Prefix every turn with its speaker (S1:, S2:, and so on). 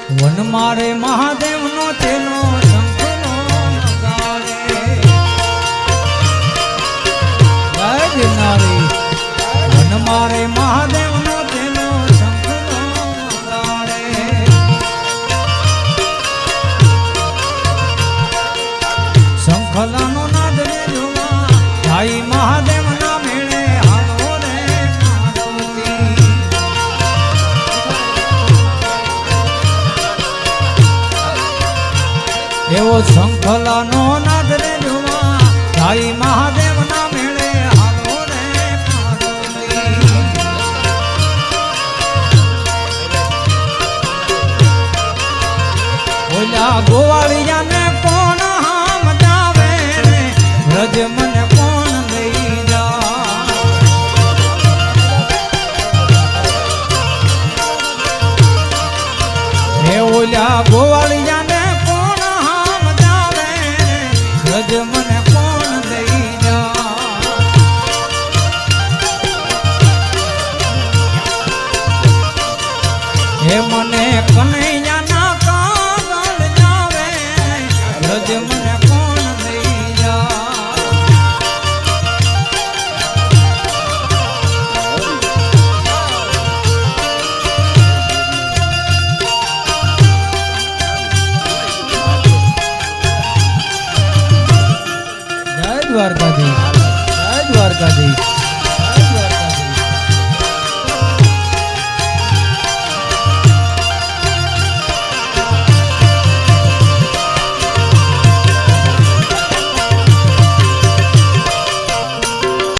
S1: one મારે મહાદેવ નો તેનો શંખનો નગાડે જય ગિરનારી વન મારે મહાદેવ નો તેનો શંખનો નગાડે શંખલાનો નાદ રે જોવા ભાઈ મહાદેવ ના મેળે હાલો રે એવો શંખલાનો નાદ રે જોવા ભાઈ મહાદેવ ના મેળે હાલો રે ઓલા ગોવાળિયા ને કોણ હામ જાવે રે વ્રજ મને કોણ લઈ જા હે ઓલા ગોવાળિયા ને વ્રજ મને કોણ લઈ જા હે મને કને